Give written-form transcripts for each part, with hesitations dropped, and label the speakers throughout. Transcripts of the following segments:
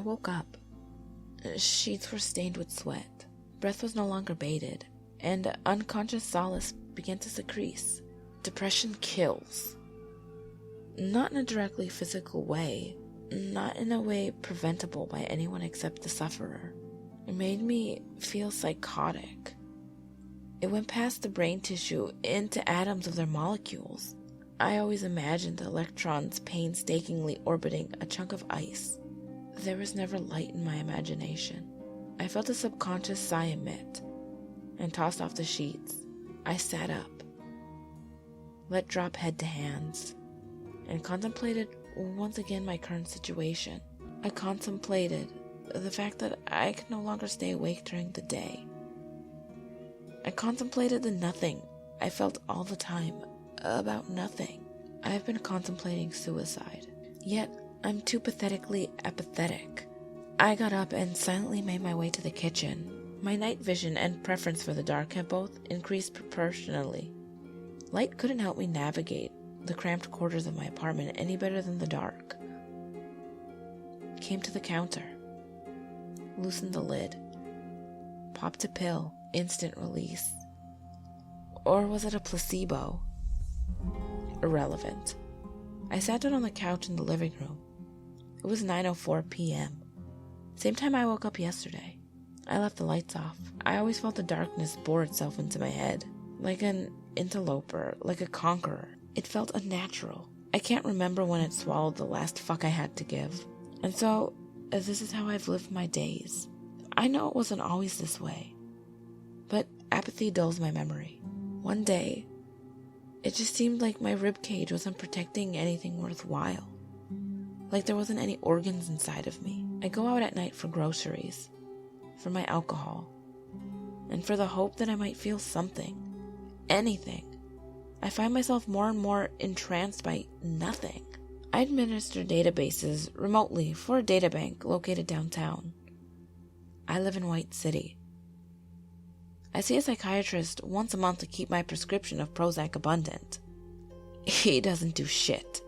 Speaker 1: woke up. Sheets were stained with sweat. Breath was no longer bated, and unconscious solace began to secrete. Depression kills. Not in a directly physical way, not in a way preventable by anyone except the sufferer. It made me feel psychotic. It went past the brain tissue into atoms of their molecules. I always imagined the electrons painstakingly orbiting a chunk of ice. There was never light in my imagination. I felt a subconscious sigh emit and tossed off the sheets. I sat up, let drop head to hands, and contemplated once again my current situation. I contemplated the fact that I could no longer stay awake during the day. I contemplated the nothing I felt all the time about nothing. I've been contemplating suicide, yet I'm too pathetically apathetic. I got up and silently made my way to the kitchen. My night vision and preference for the dark have both increased proportionally. Light couldn't help me navigate the cramped quarters of my apartment any better than the dark. Came to the counter, loosened the lid, popped a pill, instant release. Or was it a placebo? Irrelevant. I sat down on the couch in the living room. It was 9:04 p.m. Same time I woke up yesterday. I left the lights off. I always felt the darkness bore itself into my head, like an interloper, like a conqueror. It felt unnatural. I can't remember when it swallowed the last fuck I had to give. And so, this is how I've lived my days. I know it wasn't always this way, but apathy dulls my memory. One day, it just seemed like my ribcage wasn't protecting anything worthwhile. Like there wasn't any organs inside of me. I go out at night for groceries, for my alcohol, and for the hope that I might feel something, anything. I find myself more and more entranced by nothing. I administer databases remotely for a databank located downtown. I live in White City. I see a psychiatrist once a month to keep my prescription of Prozac abundant. He doesn't do shit.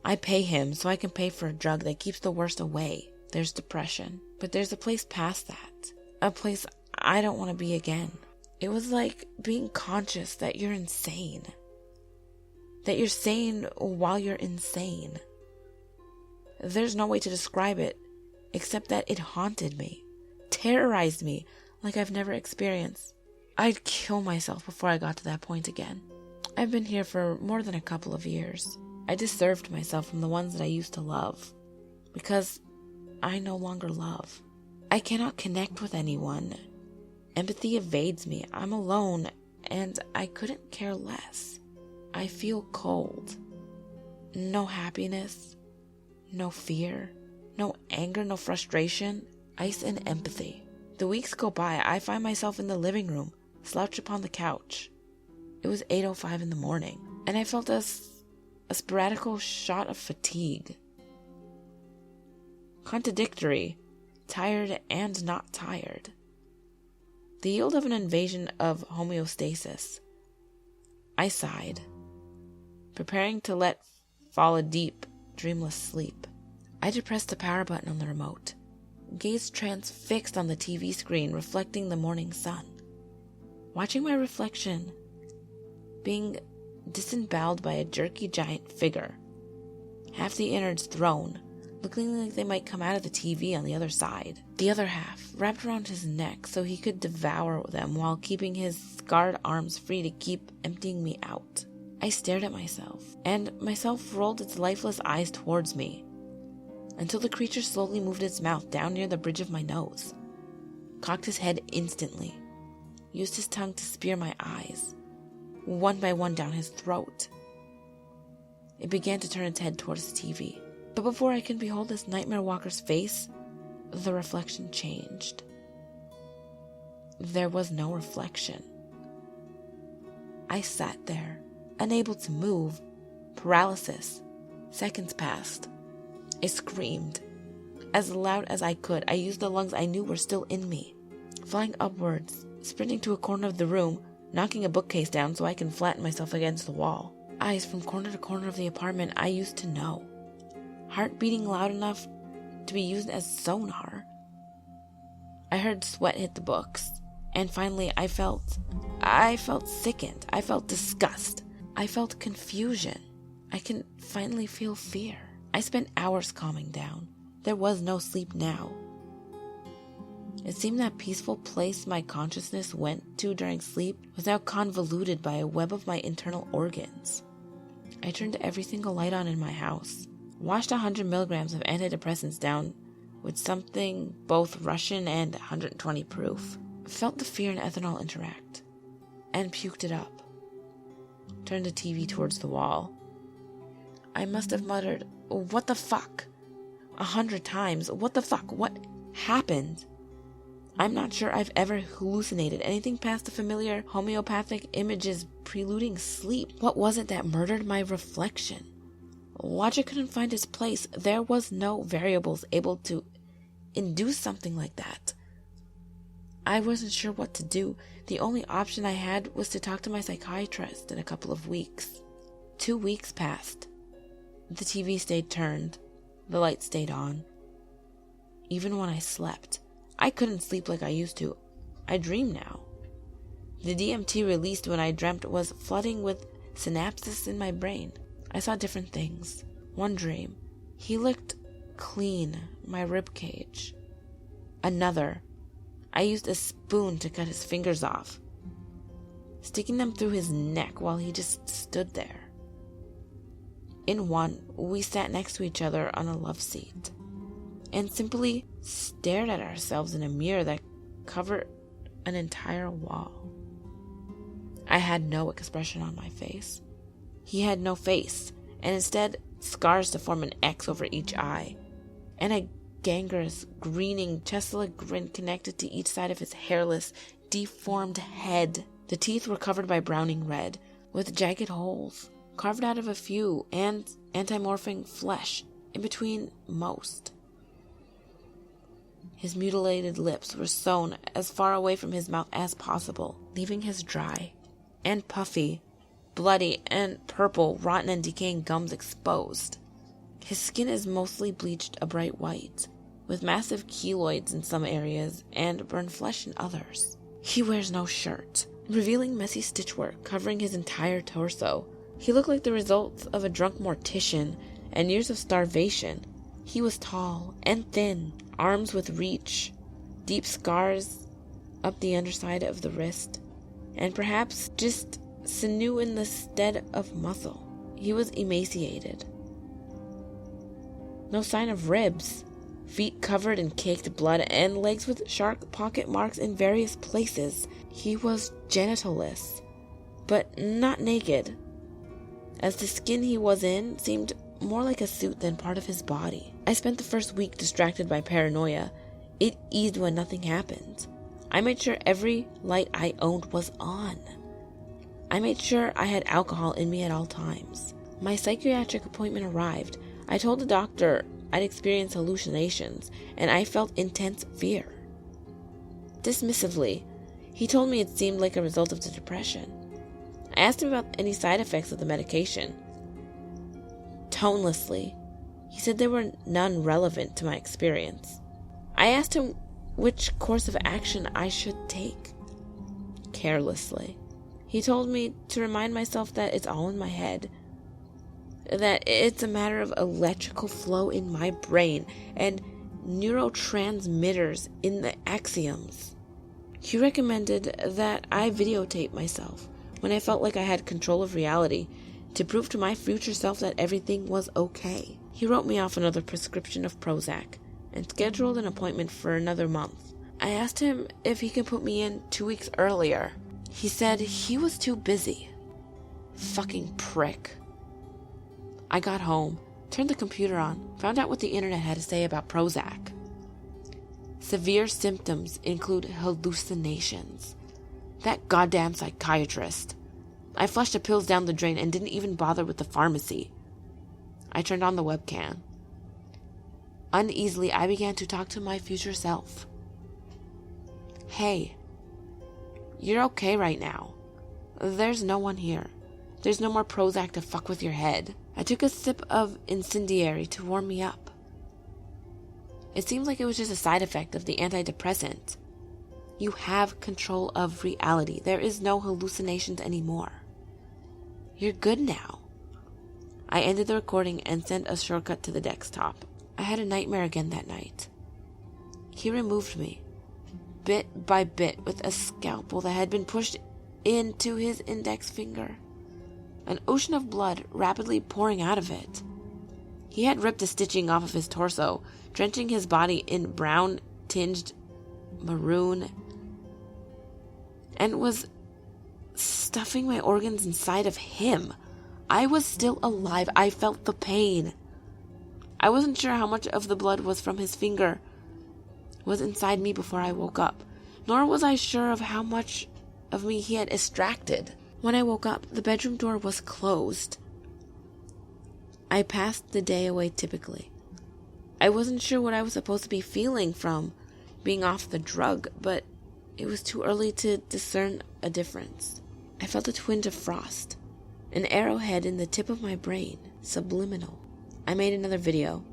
Speaker 1: I pay him so I can pay for a drug that keeps the worst away. There's depression, but there's a place past that. A place I don't want to be again. It was like being conscious that you're insane. That you're sane while you're insane. There's no way to describe it except that it haunted me, terrorized me like I've never experienced. I'd kill myself before I got to that point again. I've been here for more than a couple of years. I disserved myself from the ones that I used to love because I no longer love. I cannot connect with anyone. Empathy evades me. I'm alone and I couldn't care less. I feel cold. No happiness, no fear, no anger, no frustration, ice and empathy. The weeks go by. I find myself in the living room, slouched upon the couch. It was 8:05 in the morning, and I felt a sporadic shot of fatigue. Contradictory, tired and not tired. The yield of an invasion of homeostasis. I sighed, preparing to let fall a deep, dreamless sleep. I depressed the power button on the remote, gaze transfixed on the TV screen reflecting the morning sun. Watching my reflection being disemboweled by a jerky giant figure, half the innards thrown, looking like they might come out of the TV on the other side. The other half wrapped around his neck so he could devour them while keeping his scarred arms free to keep emptying me out. I stared at myself, and myself rolled its lifeless eyes towards me, until the creature slowly moved its mouth down near the bridge of my nose, cocked his head instantly, used his tongue to spear my eyes, one by one down his throat. It began to turn its head towards the TV, but before I can behold this nightmare walker's face, the reflection changed. There was no reflection. I sat there, unable to move, paralysis. Seconds passed. I screamed. As loud as I could, I used the lungs I knew were still in me. Flying upwards, sprinting to a corner of the room, knocking a bookcase down so I can flatten myself against the wall. Eyes from corner to corner of the apartment I used to know. Heart beating loud enough to be used as sonar. I heard sweat hit the books, and finally I felt sickened. I felt disgust. I felt confusion. I can finally feel fear. I spent hours calming down. There was no sleep now. It seemed that peaceful place my consciousness went to during sleep was now convoluted by a web of my internal organs. I turned every single light on in my house, washed 100 milligrams of antidepressants down with something both Russian and 120 proof, felt the fear and ethanol interact, and puked it up. Turned the TV towards the wall. I must have muttered, "What the fuck?" 100 times. What the fuck? What happened? I'm not sure I've ever hallucinated anything past the familiar homeopathic images preluding sleep. What was it that murdered my reflection? Logic couldn't find its place. There was no variables able to induce something like that. I wasn't sure what to do. The only option I had was to talk to my psychiatrist in a couple of weeks. 2 weeks passed. The TV stayed turned. The light stayed on. Even when I slept, I couldn't sleep like I used to. I dream now. The DMT released when I dreamt was flooding with synapses in my brain. I saw different things. One dream, he licked clean my rib cage. Another, I used a spoon to cut his fingers off, sticking them through his neck while he just stood there. In one, we sat next to each other on a love seat and simply stared at ourselves in a mirror that covered an entire wall. I had no expression on my face. He had no face, and instead scars to form an X over each eye, and a gangrenous, greening, chest-like grin connected to each side of his hairless, deformed head. The teeth were covered by browning red, with jagged holes, carved out of a few, and antimorphing flesh in between most. His mutilated lips were sewn as far away from his mouth as possible, leaving his dry and puffy, bloody and purple, rotten and decaying gums exposed. His skin is mostly bleached a bright white, with massive keloids in some areas and burned flesh in others. He wears no shirt, revealing messy stitchwork covering his entire torso. He looked like the result of a drunk mortician and years of starvation. He was tall and thin, arms with reach, deep scars up the underside of the wrist, and perhaps just sinew in the stead of muscle. He was emaciated. No sign of ribs, feet covered in caked blood, and legs with sharp pocket marks in various places. He was genitalless, but not naked, as the skin he was in seemed more like a suit than part of his body. I spent the first week distracted by paranoia. It eased when nothing happened. I made sure every light I owned was on. I made sure I had alcohol in me at all times. My psychiatric appointment arrived. I told the doctor I'd experienced hallucinations, and I felt intense fear. Dismissively, he told me it seemed like a result of the depression. I asked him about any side effects of the medication. Tonelessly, he said there were none relevant to my experience. I asked him which course of action I should take. Carelessly, he told me to remind myself that it's all in my head, that it's a matter of electrical flow in my brain and neurotransmitters in the axioms. He recommended that I videotape myself when I felt like I had control of reality to prove to my future self that everything was okay. He wrote me off another prescription of Prozac and scheduled an appointment for another month. I asked him if he could put me in 2 weeks earlier. He said he was too busy. Fucking prick. I got home, turned the computer on, found out what the internet had to say about Prozac. Severe symptoms include hallucinations. That goddamn psychiatrist. I flushed the pills down the drain and didn't even bother with the pharmacy. I turned on the webcam. Uneasily, I began to talk to my future self. Hey, you're okay right now. There's no one here. There's no more Prozac to fuck with your head. I took a sip of incendiary to warm me up. It seems like it was just a side effect of the antidepressant. You have control of reality. There is no hallucinations anymore. You're good now. I ended the recording and sent a shortcut to the desktop. I had a nightmare again that night. He removed me, bit by bit, with a scalpel that had been pushed into his index finger. An ocean of blood rapidly pouring out of it. He had ripped the stitching off of his torso, drenching his body in brown-tinged maroon, and was stuffing my organs inside of him. I was still alive. I felt the pain. I wasn't sure how much of the blood was from his finger was inside me before I woke up, nor was I sure of how much of me he had extracted. When I woke up, the bedroom door was closed. I passed the day away typically. I wasn't sure what I was supposed to be feeling from being off the drug, but it was too early to discern a difference. I felt a twinge of frost, an arrowhead in the tip of my brain, subliminal. I made another video.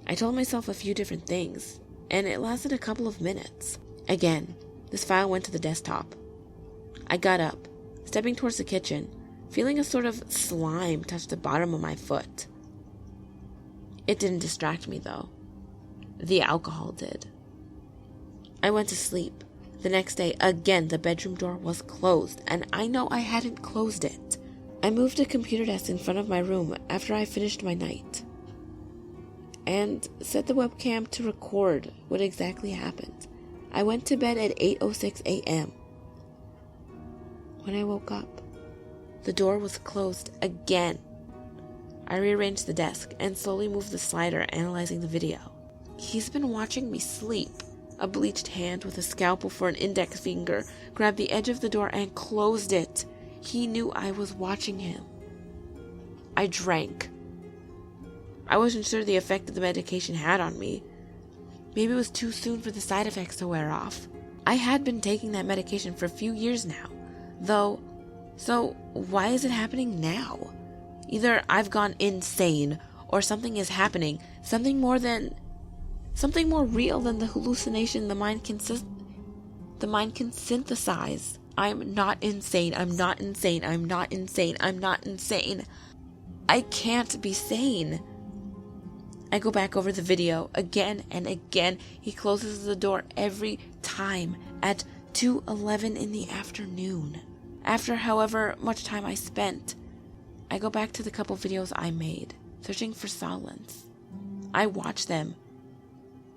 Speaker 1: I told myself a few different things, and it lasted a couple of minutes. Again, this file went to the desktop. I got up, stepping towards the kitchen, feeling a sort of slime touch the bottom of my foot. It didn't distract me, though. The alcohol did. I went to sleep. The next day, again, the bedroom door was closed, and I know I hadn't closed it. I moved a computer desk in front of my room after I finished my night, and set the webcam to record what exactly happened. I went to bed at 8:06 a.m. When I woke up, the door was closed again. I rearranged the desk and slowly moved the slider, analyzing the video. He's been watching me sleep. A bleached hand with a scalpel for an index finger grabbed the edge of the door and closed it. He knew I was watching him. I drank. I wasn't sure the effect that the medication had on me. Maybe it was too soon for the side effects to wear off. I had been taking that medication for a few years now, though, so why is it happening now? Either I've gone insane, or something is happening, something more real than the hallucination the mind can synthesize. I'm not insane. I'm not insane. I'm not insane. I'm not insane. I can't be sane. I go back over the video again and again. He closes the door every time at 2:11 in the afternoon. After however much time I spent, I go back to the couple videos I made, searching for solace. I watch them,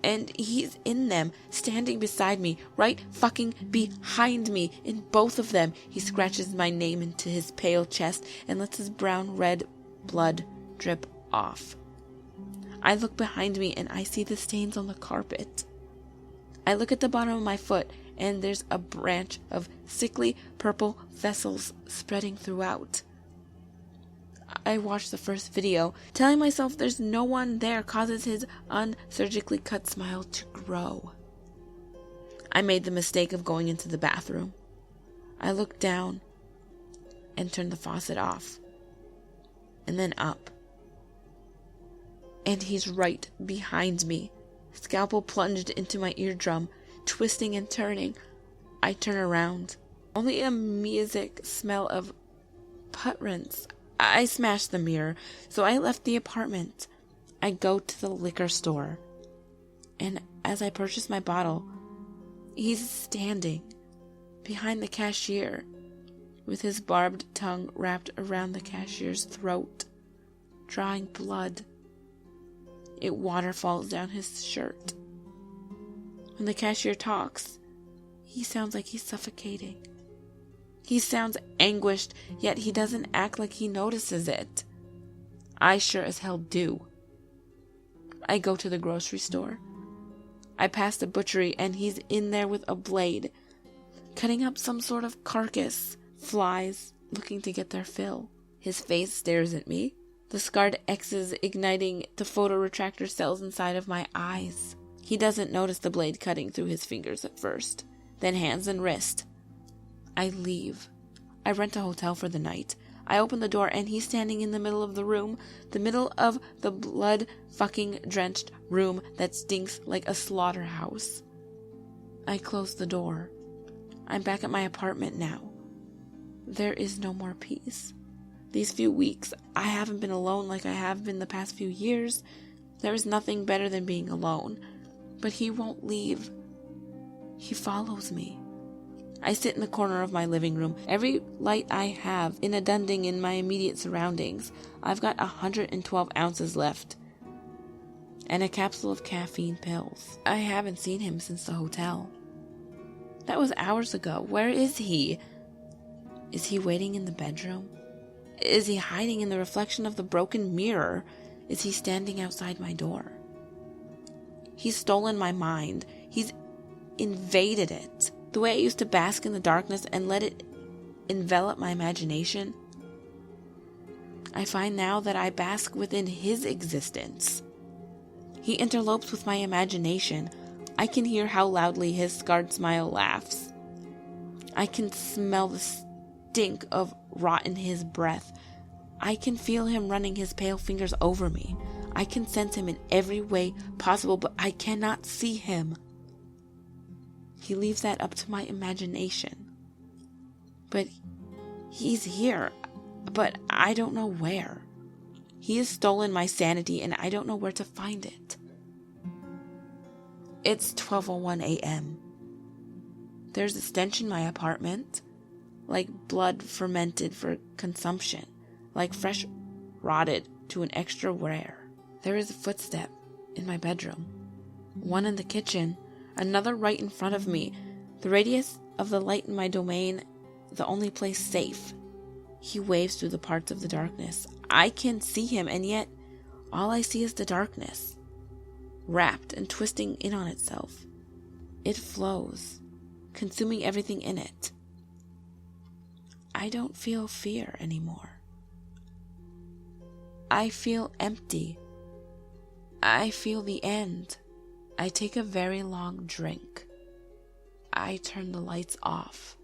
Speaker 1: and he's in them, standing beside me, right fucking behind me. In both of them, he scratches my name into his pale chest and lets his brown-red blood drip off. I look behind me and I see the stains on the carpet. I look at the bottom of my foot and there's a branch of sickly purple vessels spreading throughout. I watch the first video, telling myself there's no one there causes his unsurgically cut smile to grow. I made the mistake of going into the bathroom. I looked down and turned the faucet off, and then up. And he's right behind me, scalpel plunged into my eardrum, twisting and turning. I turn around. Only a music smell of putt rinse. I smashed the mirror, so I left the apartment. I go to the liquor store, and as I purchase my bottle, he's standing behind the cashier with his barbed tongue wrapped around the cashier's throat, drawing blood. It waterfalls down his shirt. When the cashier talks, he sounds like he's suffocating. He sounds anguished, yet he doesn't act like he notices it. I sure as hell do. I go to the grocery store. I pass the butchery and he's in there with a blade, cutting up some sort of carcass, flies looking to get their fill. His face stares at me, the scarred X's igniting the photoretractor cells inside of my eyes. He doesn't notice the blade cutting through his fingers at first, then hands and wrist. I leave. I rent a hotel for the night. I open the door and he's standing in the middle of the room, the middle of the blood-fucking-drenched room that stinks like a slaughterhouse. I close the door. I'm back at my apartment now. There is no more peace. These few weeks, I haven't been alone like I have been the past few years. There is nothing better than being alone. But he won't leave. He follows me. I sit in the corner of my living room. Every light I have inunding in my immediate surroundings. I've got 112 ounces left. And a capsule of caffeine pills. I haven't seen him since the hotel. That was hours ago. Where is he? Is he waiting in the bedroom? Is he hiding in the reflection of the broken mirror? Is he standing outside my door? He's stolen my mind. He's invaded it. The way I used to bask in the darkness and let it envelop my imagination, I find now that I bask within his existence. He interlopes with my imagination. I can hear how loudly his scarred smile laughs. I can smell the stink of rot in his breath. I can feel him running his pale fingers over me. I can sense him in every way possible, but I cannot see him. He leaves that up to my imagination. But he's here, but I don't know where. He has stolen my sanity and I don't know where to find it. It's 12:01 a.m. There's a stench in my apartment, like blood fermented for consumption, like fresh rotted to an extra rare. There is a footstep in my bedroom, one in the kitchen, another right in front of me, the radius of the light in my domain, the only place safe. He waves through the parts of the darkness. I can see him, and yet all I see is the darkness, wrapped and twisting in on itself. It flows, consuming everything in it. I don't feel fear anymore. I feel empty. I feel the end. I take a very long drink. I turn the lights off.